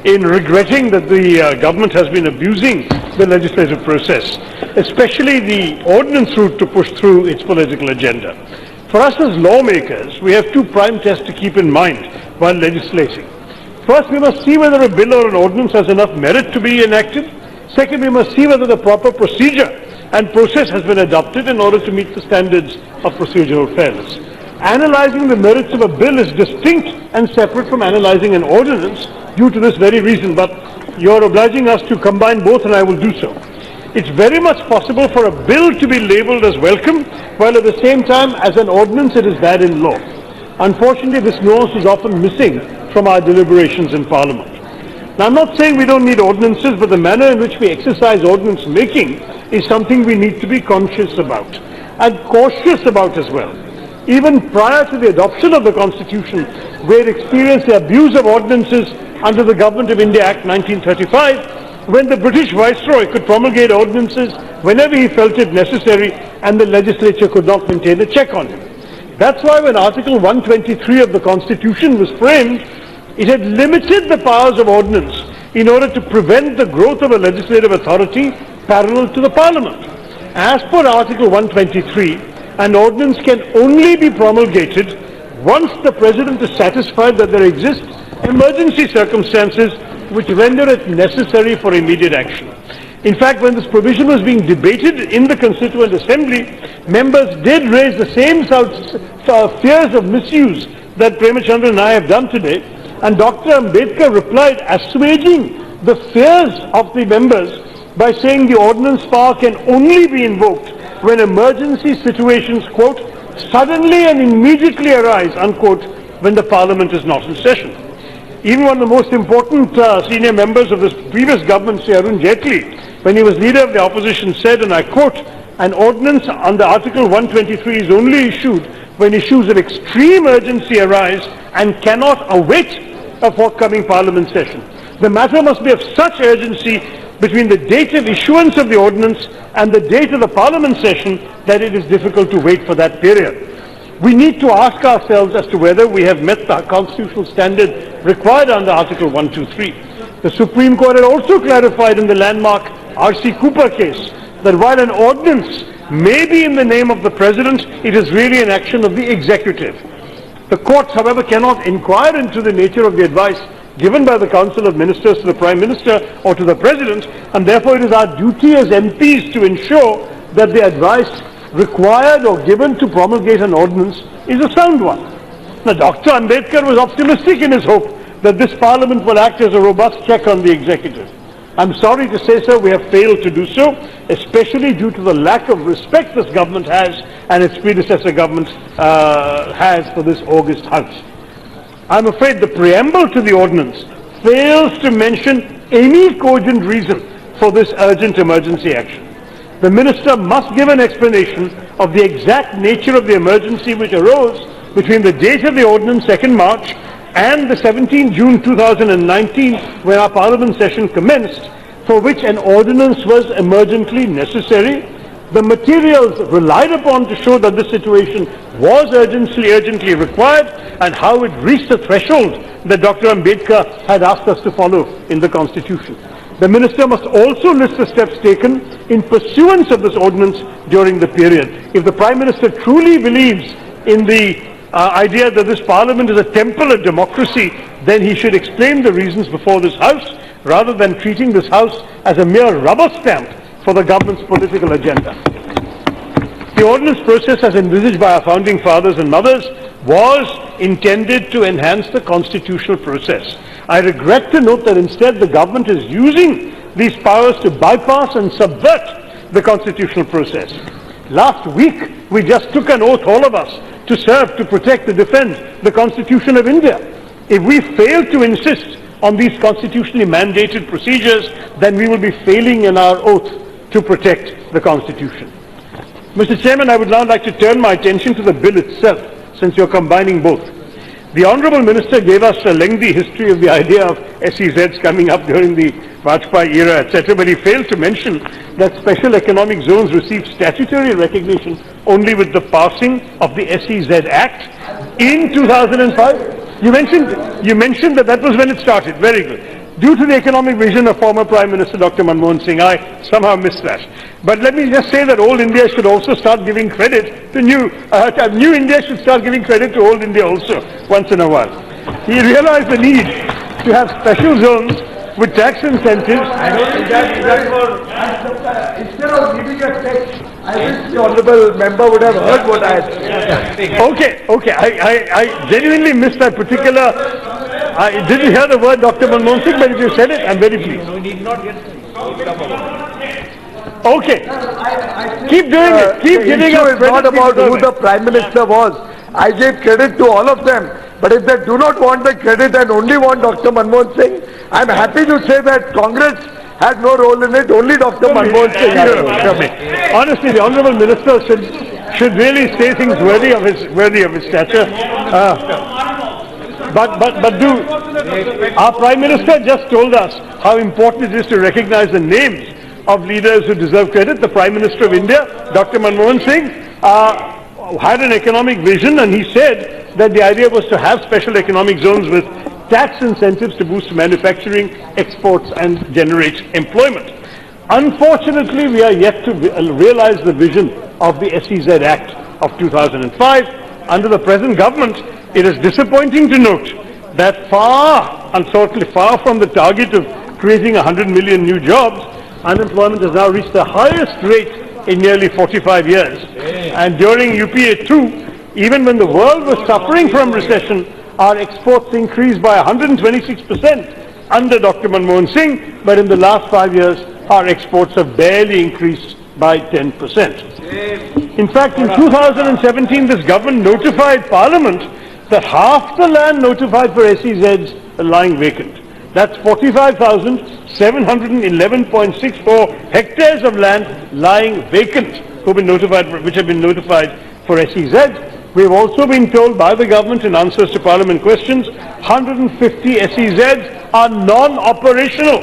in regretting that the government has been abusing the legislative process, especially the ordinance route to push through its political agenda. For us as lawmakers, we have two prime tests to keep in mind while legislating. First, we must see whether a bill or an ordinance has enough merit to be enacted. Second, we must see whether the proper procedure and process has been adopted in order to meet the standards of procedural fairness. Analyzing the merits of a bill is distinct and separate from analyzing an ordinance due to this very reason, but you're obliging us to combine both, and I will do so. It's very much possible for a bill to be labelled as welcome, while at the same time, as an ordinance, it is bad in law. Unfortunately, this nuance is often missing from our deliberations in Parliament. Now, I'm not saying we don't need ordinances, but the manner in which we exercise ordinance making is something we need to be conscious about and cautious about as well. Even prior to the adoption of the Constitution, we had experienced the abuse of ordinances under the Government of India Act 1935, when the British Viceroy could promulgate ordinances whenever he felt it necessary and the legislature could not maintain a check on him. That's why when Article 123 of the Constitution was framed, it had limited the powers of ordinance in order to prevent the growth of a legislative authority parallel to the Parliament. As per Article 123, an ordinance can only be promulgated once the President is satisfied that there exist emergency circumstances which render it necessary for immediate action. In fact, when this provision was being debated in the Constituent Assembly, members did raise the same fears of misuse that Premachandran and I have done today, and Dr. Ambedkar replied, assuaging the fears of the members by saying the ordinance power can only be invoked when emergency situations, quote, suddenly and immediately arise, unquote, when the Parliament is not in session. Even one of the most important senior members of this previous government, Sri Arun Jaitley, when he was leader of the opposition, said, and I quote, an ordinance under Article 123 is only issued when issues of extreme urgency arise and cannot await a forthcoming Parliament session. The matter must be of such urgency between the date of issuance of the ordinance and the date of the Parliament session that it is difficult to wait for that period. We need to ask ourselves as to whether we have met the constitutional standard required under Article 123. The Supreme Court had also clarified in the landmark R.C. Cooper case that while an ordinance may be in the name of the President, it is really an action of the executive. The courts, however, cannot inquire into the nature of the advice given by the Council of Ministers to the Prime Minister or to the President, and therefore it is our duty as MPs to ensure that the advice required or given to promulgate an ordinance is a sound one. Now, Dr. Ambedkar was optimistic in his hope that this Parliament will act as a robust check on the executive. I'm sorry to say, sir, we have failed to do so, especially due to the lack of respect this government has and its predecessor government has for this august House. I'm afraid the preamble to the ordinance fails to mention any cogent reason for this urgent emergency action. The Minister must give an explanation of the exact nature of the emergency which arose between the date of the ordinance, 2nd March, and the 17th June 2019, when our Parliament session commenced, for which an ordinance was emergently necessary, the materials relied upon to show that the situation was urgently required, and how it reached the threshold that Dr. Ambedkar had asked us to follow in the Constitution. The Minister must also list the steps taken in pursuance of this ordinance during the period. If the Prime Minister truly believes in the idea that this Parliament is a temple of democracy, then he should explain the reasons before this House, rather than treating this House as a mere rubber stamp for the government's political agenda. The ordinance process, as envisaged by our founding fathers and mothers, was intended to enhance the constitutional process. I regret to note that instead the government is using these powers to bypass and subvert the constitutional process. Last week, we just took an oath, all of us, to serve, to protect, to defend the Constitution of India. If we fail to insist on these constitutionally mandated procedures, then we will be failing in our oath to protect the Constitution. Mr. Chairman, I would now like to turn my attention to the bill itself, since you're combining both. The Honourable Minister gave us a lengthy history of the idea of SEZs coming up during the Vajpayee era, etc., but he failed to mention that special economic zones received statutory recognition only with the passing of the SEZ Act in 2005. You mentioned that was when it started. Very good. due to the economic vision of former Prime Minister Dr. Manmohan Singh. I somehow missed that. But let me just say that old India should also start giving credit to new India should start giving credit to old India also once in a while. He realized the need to have special zones with tax incentives. I don't think that's for, instead of giving a text, I wish the honourable member would have heard what I had said. Okay. I genuinely missed that particular. I didn't hear the word Dr. Manmohan Singh, but if you said it, I'm very pleased. We need not get Okay. Keep doing it. Keep giving us credit. It's not about who the Prime Minister was. I gave credit to all of them. But if they do not want the credit and only want Dr. Manmohan Singh, I'm happy to say that Congress had no role in it, only Dr. Manmohan Singh had a role. Honestly, the Honourable Minister should really say things worthy of his stature. Our Prime Minister just told us how important it is to recognize the names of leaders who deserve credit. The Prime Minister of India, Dr. Manmohan Singh, had an economic vision, and he said that the idea was to have special economic zones with tax incentives to boost manufacturing, exports, and generate employment. Unfortunately, we are yet to realize the vision of the SEZ Act of 2005. Under the present government, it is disappointing to note that unfortunately, far from the target of creating 100 million new jobs, unemployment has now reached the highest rate in nearly 45 years. And during UPA 2, even when the world was suffering from recession, our exports increased by 126% under Dr. Manmohan Singh, but in the last 5 years, our exports have barely increased by 10%. In fact, in 2017, this government notified Parliament that half the land notified for SEZs are lying vacant. That's 45,711.64 hectares of land lying vacant, which have been notified for SEZs. We have also been told by the government in answers to Parliament questions, 150 SEZs are non-operational.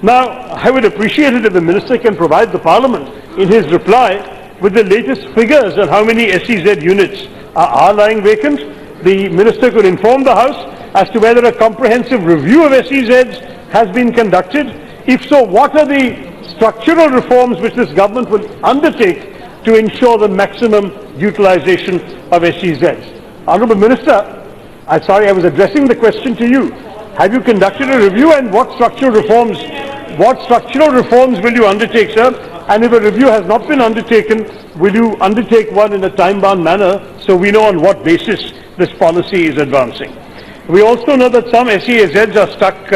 Now, I would appreciate it if the Minister can provide the Parliament in his reply with the latest figures on how many SEZ units are lying vacant. The Minister could inform the House as to whether a comprehensive review of SEZs has been conducted. If so, what are the structural reforms which this government will undertake to ensure the maximum utilization of SEZs? Honourable Minister, I was addressing the question to you. Have you conducted a review, and what structural reforms will you undertake, sir? And if a review has not been undertaken, will you undertake one in a time-bound manner so we know on what basis this policy is advancing? We also know that some SEZs are stuck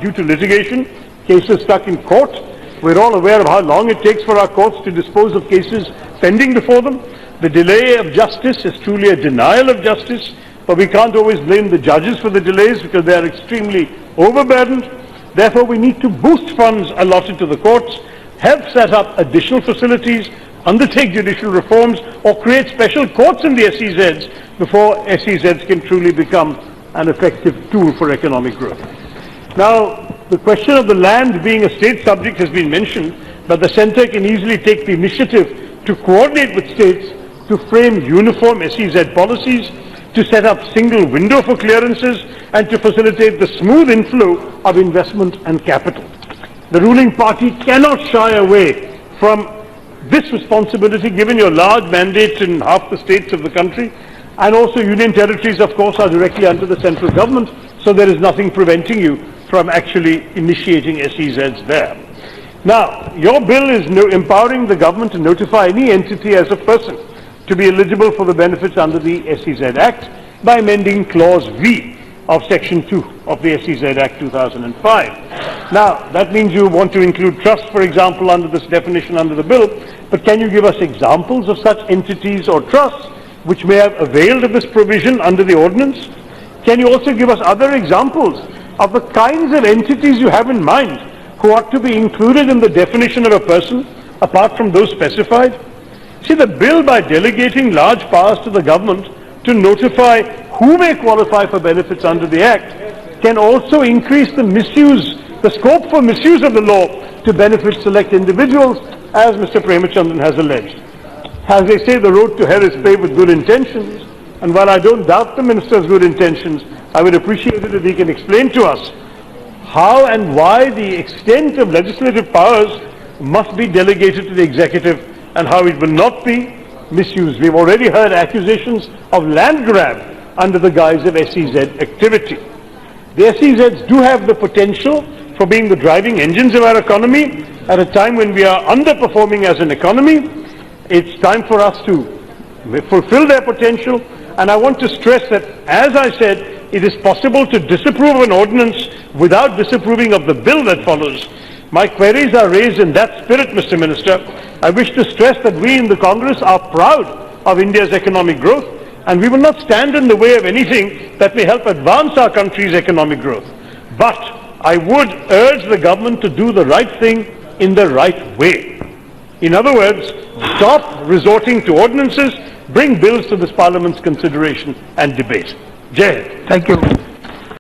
due to litigation, cases stuck in court. We're all aware of how long it takes for our courts to dispose of cases pending before them. The delay of justice is truly a denial of justice, but we can't always blame the judges for the delays because they are extremely overburdened. Therefore, we need to boost funds allotted to the courts, help set up additional facilities, undertake judicial reforms, or create special courts in the SEZs before SEZs can truly become an effective tool for economic growth. Now, the question of the land being a state subject has been mentioned, but the Centre can easily take the initiative to coordinate with states to frame uniform SEZ policies, to set up single window for clearances, and to facilitate the smooth inflow of investment and capital. The ruling party cannot shy away from this responsibility, given your large mandate in half the states of the country, and also union territories, of course, are directly under the central government, so there is nothing preventing you from actually initiating SEZs there. Now, your bill is empowering the government to notify any entity as a person to be eligible for the benefits under the SEZ Act by amending Clause V of Section 2 of the SEZ Act 2005. Now, that means you want to include trusts, for example, under this definition under the bill, but can you give us examples of such entities or trusts which may have availed of this provision under the ordinance? Can you also give us other examples of the kinds of entities you have in mind who ought to be included in the definition of a person, apart from those specified? See, the bill, by delegating large powers to the government to notify who may qualify for benefits under the Act, can also increase the scope for misuse of the law to benefit select individuals, as Mr. Premachandran has alleged. As they say, the road to hell is paved with good intentions, and while I don't doubt the Minister's good intentions, I would appreciate it if he can explain to us how and why the extent of legislative powers must be delegated to the executive and how it will not be misused. We've already heard accusations of land grab under the guise of SEZ activity. The SEZs do have the potential for being the driving engines of our economy at a time when we are underperforming as an economy. It's time for us to fulfill their potential, and I want to stress that, as I said, it is possible to disapprove of an ordinance without disapproving of the bill that follows. My queries are raised in that spirit, Mr. Minister. I wish to stress that we in the Congress are proud of India's economic growth, and we will not stand in the way of anything that may help advance our country's economic growth. But I would urge the government to do the right thing in the right way. In other words, stop resorting to ordinances, bring bills to this Parliament's consideration and debate. Jai Hind. Thank you.